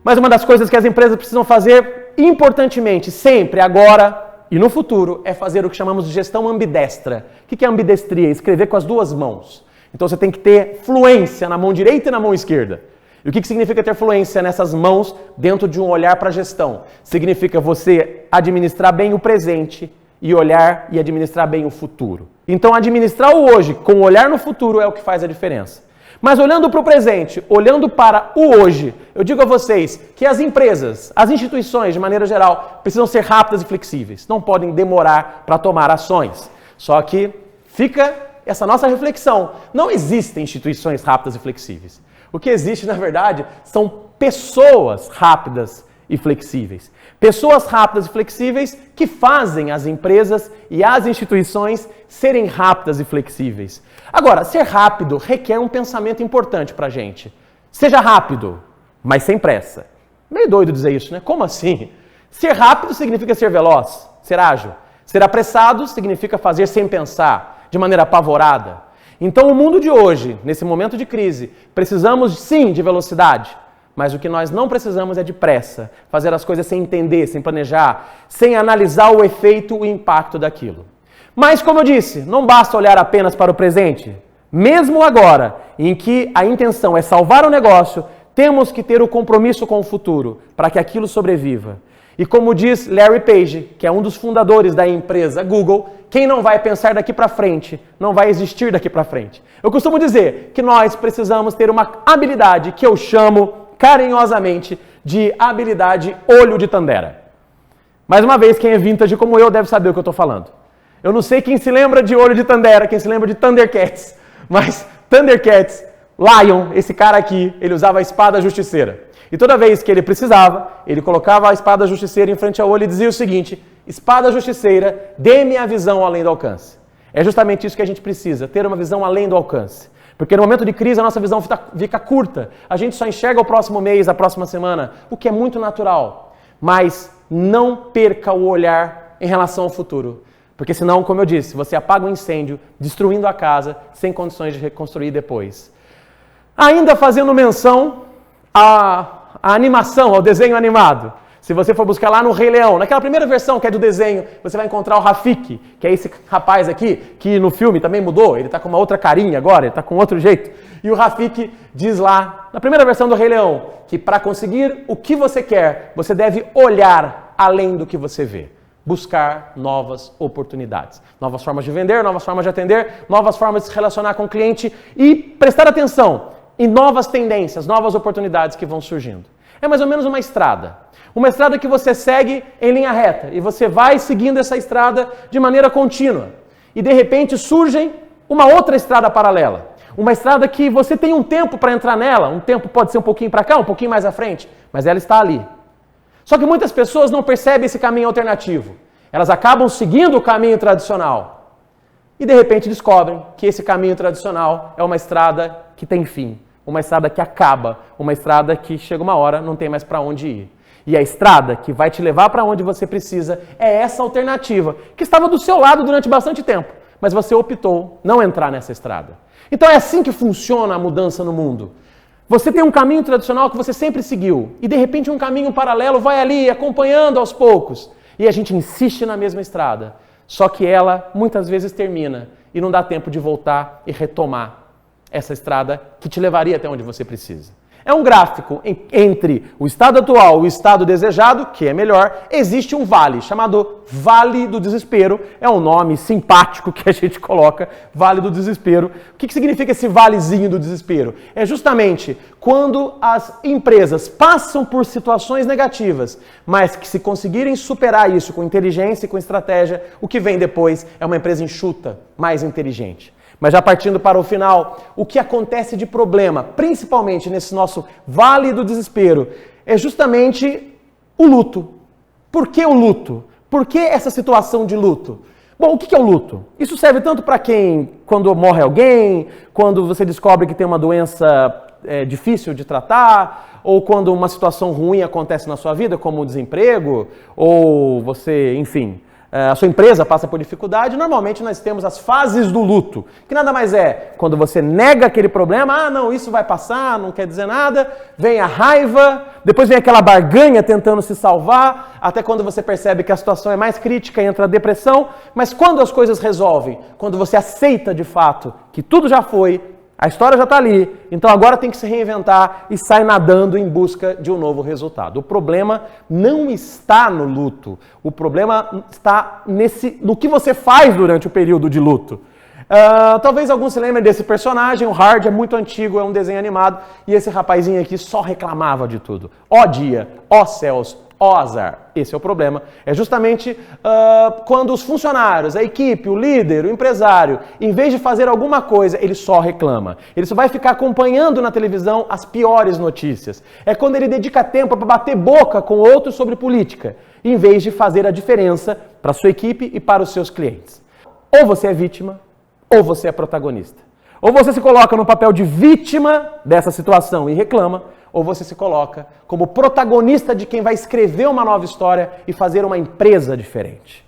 Mas uma das coisas que as empresas precisam fazer importantemente, sempre, agora e no futuro, é fazer o que chamamos de gestão ambidestra. O que é ambidestria? Escrever com as duas mãos. Então você tem que ter fluência na mão direita e na mão esquerda. E o que significa ter fluência nessas mãos dentro de um olhar para a gestão? Significa você administrar bem o presente e olhar e administrar bem o futuro. Então administrar o hoje com o olhar no futuro é o que faz a diferença. Mas olhando para o presente, olhando para o hoje, eu digo a vocês que as empresas, as instituições de maneira geral, precisam ser rápidas e flexíveis. Não podem demorar para tomar ações. Só que fica essa nossa reflexão. Não existem instituições rápidas e flexíveis. O que existe, na verdade, são pessoas rápidas e flexíveis. Pessoas rápidas e flexíveis que fazem as empresas e as instituições serem rápidas e flexíveis. Agora, ser rápido requer um pensamento importante para a gente. Seja rápido, mas sem pressa. Meio doido dizer isso, né? Como assim? Ser rápido significa ser veloz, ser ágil. Ser apressado significa fazer sem pensar, de maneira apavorada. Então, o mundo de hoje, nesse momento de crise, precisamos sim de velocidade. Mas o que nós não precisamos é de pressa, fazer as coisas sem entender, sem planejar, sem analisar o efeito, o impacto daquilo. Mas, como eu disse, não basta olhar apenas para o presente. Mesmo agora, em que a intenção é salvar o negócio, temos que ter o compromisso com o futuro, para que aquilo sobreviva. E como diz Larry Page, que é um dos fundadores da empresa Google, quem não vai pensar daqui para frente, não vai existir daqui para frente. Eu costumo dizer que nós precisamos ter uma habilidade que eu chamo carinhosamente de habilidade olho de Tandera. Mais uma vez, quem é vintage como eu deve saber o que eu estou falando. Eu não sei quem se lembra de olho de Tandera, quem se lembra de Thundercats, mas Thundercats, Lion, esse cara aqui, ele usava a espada justiceira. E toda vez que ele precisava, ele colocava a espada justiceira em frente ao olho e dizia o seguinte: espada justiceira, dê-me a visão além do alcance. É justamente isso que a gente precisa, ter uma visão além do alcance. Porque no momento de crise a nossa visão fica curta. A gente só enxerga o próximo mês, a próxima semana, o que é muito natural. Mas não perca o olhar em relação ao futuro. Porque senão, como eu disse, você apaga um incêndio, destruindo a casa, sem condições de reconstruir depois. Ainda fazendo menção à animação, ao desenho animado. Se você for buscar lá no Rei Leão, naquela primeira versão que é do desenho, você vai encontrar o Rafiki, que é esse rapaz aqui, que no filme também mudou, ele está com uma outra carinha agora, ele está com outro jeito. E o Rafiki diz lá, na primeira versão do Rei Leão, que para conseguir o que você quer, você deve olhar além do que você vê. Buscar novas oportunidades. Novas formas de vender, novas formas de atender, novas formas de se relacionar com o cliente e prestar atenção em novas tendências, novas oportunidades que vão surgindo. É mais ou menos uma estrada. Uma estrada que você segue em linha reta e você vai seguindo essa estrada de maneira contínua. E de repente surge uma outra estrada paralela. Uma estrada que você tem um tempo para entrar nela, um tempo pode ser um pouquinho para cá, um pouquinho mais à frente, mas ela está ali. Só que muitas pessoas não percebem esse caminho alternativo. Elas acabam seguindo o caminho tradicional. E de repente descobrem que esse caminho tradicional é uma estrada que tem fim. Uma estrada que acaba. Uma estrada que chega uma hora, não tem mais para onde ir. E a estrada que vai te levar para onde você precisa é essa alternativa, que estava do seu lado durante bastante tempo. Mas você optou não entrar nessa estrada. Então é assim que funciona a mudança no mundo. Você tem um caminho tradicional que você sempre seguiu. E de repente um caminho paralelo vai ali acompanhando aos poucos. E a gente insiste na mesma estrada. Só que ela muitas vezes termina e não dá tempo de voltar e retomar essa estrada que te levaria até onde você precisa. É um gráfico entre o estado atual e o estado desejado, que é melhor. Existe um vale chamado Vale do Desespero. É um nome simpático que a gente coloca, Vale do Desespero. O que significa esse valezinho do desespero? É justamente quando as empresas passam por situações negativas, mas que se conseguirem superar isso com inteligência e com estratégia, o que vem depois é uma empresa enxuta, mais inteligente. Mas já partindo para o final, o que acontece de problema, principalmente nesse nosso vale do desespero, é justamente o luto. Por que o luto? Por que essa situação de luto? Bom, o que é o luto? Isso serve tanto para quem, quando morre alguém, quando você descobre que tem uma doença difícil de tratar, ou quando uma situação ruim acontece na sua vida, como o desemprego, ou você, enfim, a sua empresa passa por dificuldade, normalmente nós temos as fases do luto, que nada mais é quando você nega aquele problema, não, isso vai passar, não quer dizer nada, vem a raiva, depois vem aquela barganha tentando se salvar, até quando você percebe que a situação é mais crítica, entra a depressão, mas quando as coisas resolvem, quando você aceita de fato que tudo já foi, a história já está ali, então agora tem que se reinventar e sai nadando em busca de um novo resultado. O problema não está no luto, o problema está no que você faz durante o período de luto. Talvez alguns se lembrem desse personagem, o Hard é muito antigo, é um desenho animado, e esse rapazinho aqui só reclamava de tudo. Ó dia, ó céus, ó azar. Esse é o problema. É justamente quando os funcionários, a equipe, o líder, o empresário, em vez de fazer alguma coisa, ele só reclama. Ele só vai ficar acompanhando na televisão as piores notícias. É quando ele dedica tempo para bater boca com outros sobre política, em vez de fazer a diferença para a sua equipe e para os seus clientes. Ou você é vítima, ou você é protagonista. Ou você se coloca no papel de vítima dessa situação e reclama, ou você se coloca como protagonista de quem vai escrever uma nova história e fazer uma empresa diferente.